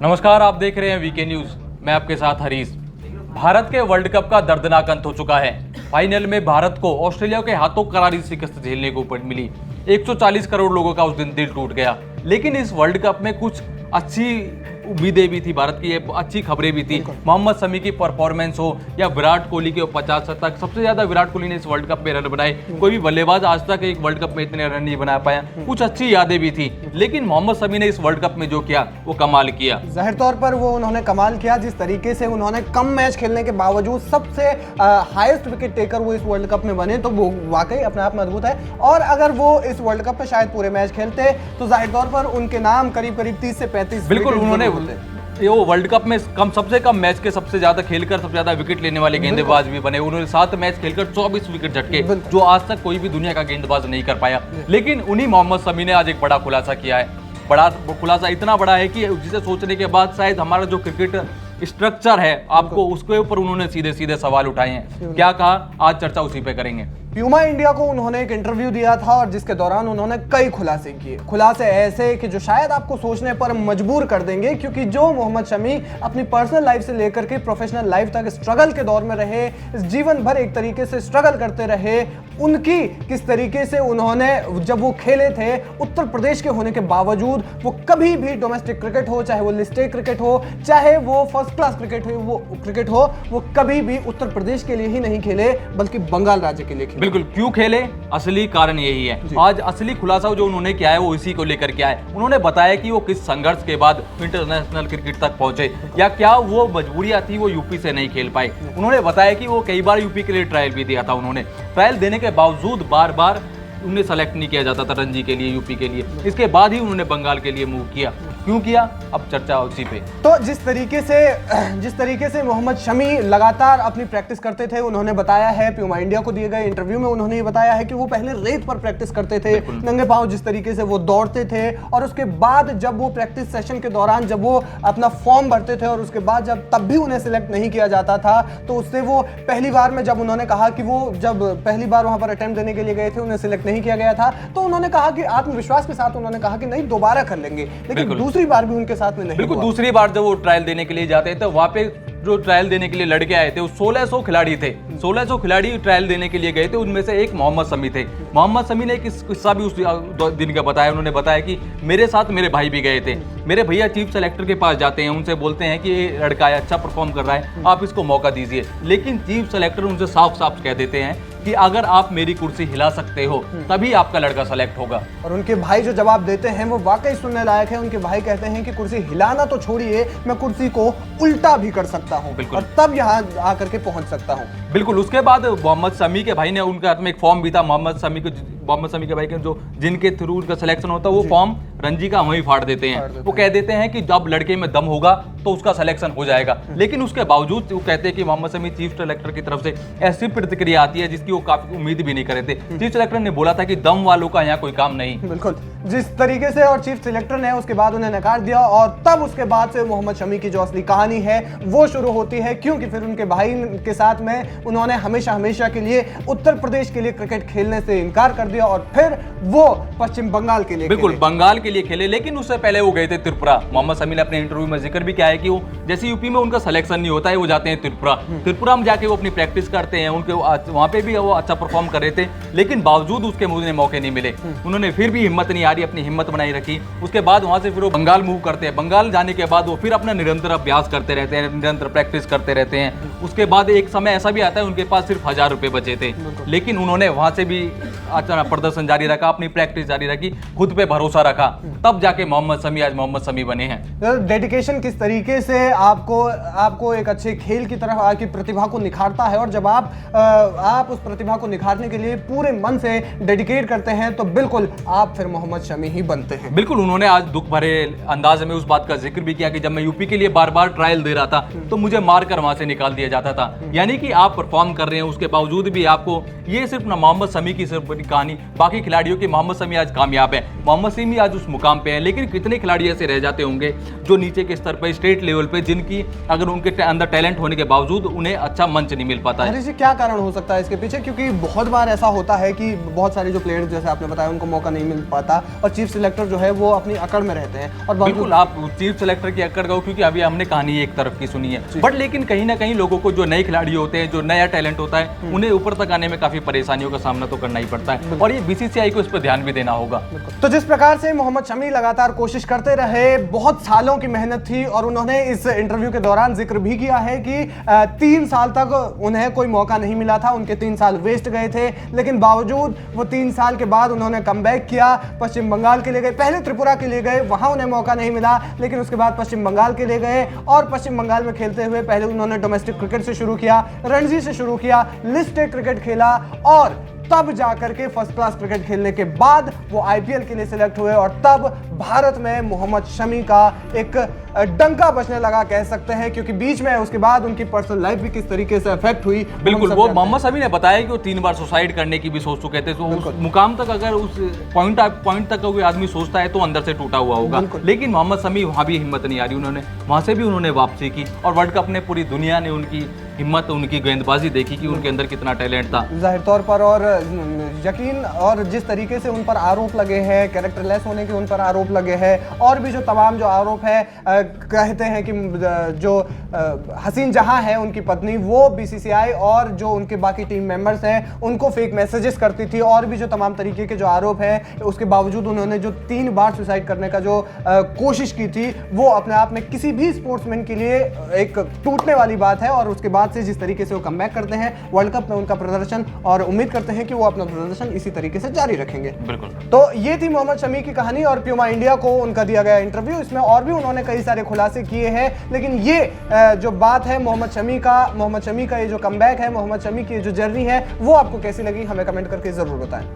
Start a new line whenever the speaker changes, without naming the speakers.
नमस्कार, आप देख रहे हैं वीके न्यूज। मैं आपके साथ हरीश। भारत के वर्ल्ड कप का दर्दनाक अंत हो चुका है। फाइनल में भारत को ऑस्ट्रेलिया के हाथों करारी शिकस्त झेलने को मिली। 140 करोड़ लोगों का उस दिन दिल टूट गया। लेकिन इस वर्ल्ड कप में कुछ अच्छी उम्मीदें भी थी, भारत की अच्छी खबरें भी थी। मोहम्मद शमी की परफॉर्मेंस हो या विराट कोहली के 50 शतक, सबसे ज्यादा विराट कोहली ने इस वर्ल्ड कप में रन बनाए। कोई भी बल्लेबाज आज तक एक वर्ल्ड कप में इतने रन नहीं बना पाया। कुछ अच्छी यादें भी थी, लेकिन मोहम्मद शमी ने इस वर्ल्ड कप में जो किया वो कमाल किया।
जाहिर तौर पर वो उन्होंने कमाल किया। जिस तरीके से उन्होंने कम मैच खेलने के बावजूद सबसे हाईएस्ट विकेट टेकर वो इस वर्ल्ड कप में बने, तो वो वाकई अपने आप में अद्भुत है। और अगर वो इस वर्ल्ड कप में शायद पूरे मैच खेलते तो जाहिर तौर पर उनके नाम करीब 30 से 35
बिल्कुल उन्होंने वो वर्ल्ड कप में सबसे कम मैच के सबसे ज्यादा खेलकर सबसे ज्यादा विकेट लेने वाले गेंदबाज भी बने। उन्होंने 7 मैच खेलकर 24 विकेट झटके, जो आज तक कोई भी दुनिया का गेंदबाज नहीं कर पाया। लेकिन उन्हीं मोहम्मद शमी ने आज एक बड़ा खुलासा किया है। बड़ा खुलासा इतना बड़ा है कि जिसे सोचने के बाद शायद हमारा जो क्रिकेट स्ट्रक्चर है आपको उसके ऊपर उन्होंने सीधे सीधे सवाल उठाए हैं। क्या कहा, आज चर्चा उसी पे करेंगे।
प्यूमा इंडिया को उन्होंने एक इंटरव्यू दिया था और जिसके दौरान उन्होंने कई खुलासे किए। खुलासे ऐसे कि जो शायद आपको सोचने पर मजबूर कर देंगे, क्योंकि जो मोहम्मद शमी अपनी पर्सनल लाइफ से लेकर के प्रोफेशनल लाइफ तक स्ट्रगल के दौर में रहे, जीवन भर एक तरीके से स्ट्रगल करते रहे, उनकी किस तरीके से उन्होंने जब वो खेले थे उत्तर प्रदेश के होने के बावजूद वो कभी भी डोमेस्टिक क्रिकेट हो, चाहे वो लिस्टेड क्रिकेट हो, चाहे वो फर्स्ट क्लास क्रिकेट हो, वो कभी भी उत्तर प्रदेश के लिए ही नहीं खेले बल्कि बंगाल राज्य के लिए खेले।
बिल्कुल, क्यों खेले, असली कारण यही है। आज असली खुलासा जो उन्होंने किया है वो इसी को लेकर किया है। उन्होंने बताया कि वो किस संघर्ष के बाद इंटरनेशनल क्रिकेट तक पहुंचे, या क्या वो मजबूरियां थी वो यूपी से नहीं खेल पाए। उन्होंने बताया कि वो कई बार यूपी के लिए ट्रायल भी दिया था। उन्होंने ट्रायल देने के बावजूद बार बार उन्हें सेलेक्ट नहीं किया जाता था रणजी के लिए, यूपी के लिए। इसके बाद ही उन्होंने बंगाल के लिए मूव किया। क्यों किया, अब चर्चा उसी पे।
तो जिस तरीके से मोहम्मद शमी लगातार अपनी प्रैक्टिस करते थे, उन्होंने बताया है, प्यूमा इंडिया को दिए गए इंटरव्यू में उन्होंने ये बताया है कि वो पहले रेत पर प्रैक्टिस करते थे, नंगे पांव, जिस तरीके से वो दौड़ते थे। और उसके बाद जब वो प्रैक्टिस सेशन के दौरान जब वो अपना फॉर्म भरते थे और उसके बाद जब तब भी उन्हें सिलेक्ट नहीं किया जाता था, तो उससे वो पहली बार में जब उन्होंने कहा कि वो जब पहली बार वहां पर अटेम्प्ट देने के लिए गए थे, उन्हें सिलेक्ट नहीं किया गया था, तो उन्होंने कहा कि आत्मविश्वास के साथ उन्होंने कहा कि नहीं, दोबारा कर लेंगे। लेकिन दूसरी बार भी उनके साथ में नहीं।
बिल्कुल, दूसरी बार जब वो ट्रायल देने के लिए जाते थे, वहां पे जो ट्रायल देने के लिए लड़के आए थे वो 1600 खिलाड़ी थे। 1600 खिलाड़ी ट्रायल देने के लिए गए थे, उनमें से एक मोहम्मद शमी थे। मोहम्मद शमी ने एक किस्सा भी उस दिन का बताया। उन्होंने बताया कि मेरे साथ मेरे भाई भी गए थे। मेरे भैया चीफ सेलेक्टर के पास जाते हैं, उनसे बोलते हैं कि ये लड़का है, अच्छा परफॉर्म कर रहा है, आप इसको मौका दीजिए। लेकिन चीफ सेलेक्टर उनसे साफ साफ कह देते हैं कि अगर आप मेरी कुर्सी हिला सकते हो तभी आपका लड़का सेलेक्ट होगा।
और उनके भाई जो जवाब देते हैं वो वाकई सुनने लायक है। उनके भाई कहते हैं कि कुर्सी हिलाना तो छोड़िए, मैं कुर्सी को उल्टा भी कर सकता हूं और तब यहां आकर के पहुंच सकता हूं।
बिल्कुल, उसके बाद मोहम्मद शमी के भाई ने, उनके हाथ में एक फॉर्म भी था, मोहम्मद शमी के भाई के जो जिनके थ्रू उनका सिलेक्शन होता है, वो फॉर्म रणजी का वहीं फाड़ देते हैं। वो कह देते हैं कि जब लड़के में दम होगा तो उसका सिलेक्शन हो जाएगा। लेकिन उसके बावजूद वो कहते हैं कि मोहम्मद शमी चीफ सेलेक्टर की तरफ से ऐसी प्रतिक्रिया आती है जिसकी वो काफी उम्मीद भी नहीं कर रहे थे। चीफ सेलेक्टर ने बोला था कि दम वालों का यहाँ कोई काम नहीं।
बिल्कुल, जिस तरीके से और चीफ सेलेक्टर ने उसके बाद उन्हें नकार दिया, और तब उसके बाद से मोहम्मद शमी की जो असली कहानी है वो शुरू होती है। क्योंकि फिर उनके भाई के साथ में उन्होंने हमेशा के लिए उत्तर प्रदेश के लिए क्रिकेट खेलने से इनकार कर दिया और फिर वो पश्चिम बंगाल के लिए,
बिल्कुल बंगाल के लिए खेले। लेकिन उससे पहले वो गए थे त्रिपुरा। मोहम्मद शमी ने अपने इंटरव्यू में जिक्र भी किया है कि वो जैसे यूपी में उनका सिलेक्शन नहीं होता है, वो जाते हैं त्रिपुरा में जाके वो अपनी प्रैक्टिस करते हैं। उनके वहां पे भी वो अच्छा परफॉर्म कर रहे थे, लेकिन बावजूद उसके मुझे मौके नहीं मिले। उन्होंने फिर भी हिम्मत नहीं हारी, अपनी हिम्मत बनाई रखी। उसके बाद वहां से फिर वो बंगाल मूव करते हैं। बंगाल जाने के बाद वो फिर अपना निरंतर अभ्यास करते रहते हैं, निरंतर प्रैक्टिस करते रहते हैं। उसके बाद एक समय ऐसा भी आता है उनके पास सिर्फ 1000 रुपए बचे थे, लेकिन उन्होंने वहां से भी अच्छा प्रदर्शन जारी रखा, अपनी प्रैक्टिस जारी रखी, खुद पे भरोसा रखा, तब जाके मोहम्मद शमी आज मोहम्मद शमी बने हैं।
डेडिकेशन किस तरीके से आपको एक अच्छे खेल की तरफ आपकी प्रतिभा को निखारता है, और जब आप उस प्रतिभा को निखारने के लिए पूरे मन से डेडिकेट करते हैं तो बिल्कुल आप फिर मोहम्मद शमी ही बनते हैं।
बिल्कुल, उन्होंने आज दुख भरे अंदाज में उस बात का जिक्र भी किया कि जब मैं यूपी के लिए बार बार ट्रायल दे रहा था तो मुझे मारकर वहां से निकाल दिया जाता था। यानी कि आप परफॉर्म कर रहे हैं, उसके बावजूद भी आपको, ये सिर्फ ना मोहम्मद शमी की सिर्फ कहानी कहानी बाकी खिलाड़ियों की। मोहम्मद शमी आज कामयाब है, मोहम्मद शमी आज उस मुकाम पे है, लेकिन कितने खिलाड़ी ऐसे रह जाते होंगे जो नीचे के स्तर पे, स्टेट लेवल पे, जिनकी अगर उनके अंदर टैलेंट होने के बावजूद उन्हें अच्छा मंच नहीं मिल पाता है।
हरीश जी, क्या कारण हो सकता है इसके पीछे? क्योंकि बहुत बार ऐसा होता है कि बहुत सारे जो प्लेयर्स जैसे आपने बताया उनको मौका नहीं मिल पाता और चीफ सिलेक्टर जो है वो अपनी अकड़ में रहते हैं। और
बिल्कुल, आप चीफ सिलेक्टर की अकड़ गए, क्योंकि अभी हमने कहानी एक तरफ की सुनी है, बट लेकिन कहीं ना कहीं लोगों को जो नए खिलाड़ी होते हैं, जो नया टैलेंट होता है, उन्हें ऊपर तक आने में काफी परेशानियों का सामना तो करना ही पड़ता है, और ये बीसीसीआई को इस पर ध्यान भी देना होगा।
तो जिस प्रकार से मोहम्मद शमी लगातार कोशिश करते रहे, बहुत सालों की मेहनत थी, और उन्होंने इस इंटरव्यू के दौरान जिक्र भी किया है कि 3 साल तक उन्हें कोई मौका नहीं मिला था, उनके 3 साल वेस्ट गए थे, लेकिन बावजूद वो 3 साल के बाद उन्होंने कमबैक किया, पश्चिम बंगाल के लिए गए, पहले त्रिपुरा के लिए गए, वहां उन्हें मौका नहीं मिला, लेकिन उसके बाद पश्चिम बंगाल के लिए गए और पश्चिम बंगाल में खेलते हुए पहले उन्होंने डोमेस्टिक क्रिकेट से शुरू किया, रणजी से शुरू किया, लिस्ट ए क्रिकेट खेला, और तब जाकर के फर्स्ट क्लास क्रिकेट खेलने के बाद वो आईपीएल के लिए सिलेक्ट हुए, और तब भारत में मोहम्मद शमी का एक डंका बजने लगा कह सकते हैं, क्योंकि बीच में उसके बाद उनकी पर्सनल लाइफ भी किस तरीके से अफेक्ट हुई।
बिल्कुल, वो मोहम्मद शमी ने बताया कि वो 3 बार सुसाइड करने की भी सोच चुके थे, तो उस मुकाम तक, अगर उस पॉइंट तक कोई आदमी सोचता है तो अंदर से टूटा हुआ होगा, लेकिन मोहम्मद शमी वहां भी हिम्मत नहीं आ रही, उन्होंने वहां से भी उन्होंने वापसी की, और वर्ल्ड कप में पूरी दुनिया ने उनकी हिम्मत, उनकी गेंदबाजी देखी कि उनके अंदर कितना टैलेंट था
जाहिर तौर पर। और यकीन, और जिस तरीके से उन पर आरोप लगे हैं, कैरेक्टरलेस होने के उन पर आरोप लगे हैं, और भी जो तमाम जो आरोप है, कहते हैं कि जो हसीन जहां है उनकी पत्नी, वो बीसीसीआई और जो उनके बाकी टीम मेंबर्स हैं उनको फेक मैसेजेस करती थी, और भी जो तमाम तरीके के जो आरोप हैं, उसके बावजूद उन्होंने जो 3 बार सुसाइड करने का जो कोशिश की थी, वो अपने आप में किसी भी स्पोर्ट्समैन के लिए एक टूटने वाली बात है। और उसके बाद से जिस तरीके से वो कमबैक करते हैं वर्ल्ड कप में, उनका प्रदर्शन, और उम्मीद करते हैं कि वो अपना प्रदर्शन इसी तरीके से जारी रखेंगे।
बिल्कुल।
तो ये थी मोहम्मद शमी की कहानी और प्यूमा इंडिया को उनका दिया गया इंटरव्यू। इसमें और भी उन्होंने कई सारे खुलासे किए हैं, लेकिन ये जो बात है मोहम्मद शमी का ये जो कमबैक है, मोहम्मद शमी की जो जर्नी है, वो आपको कैसी लगी हमें कमेंट करके जरूर बताएं।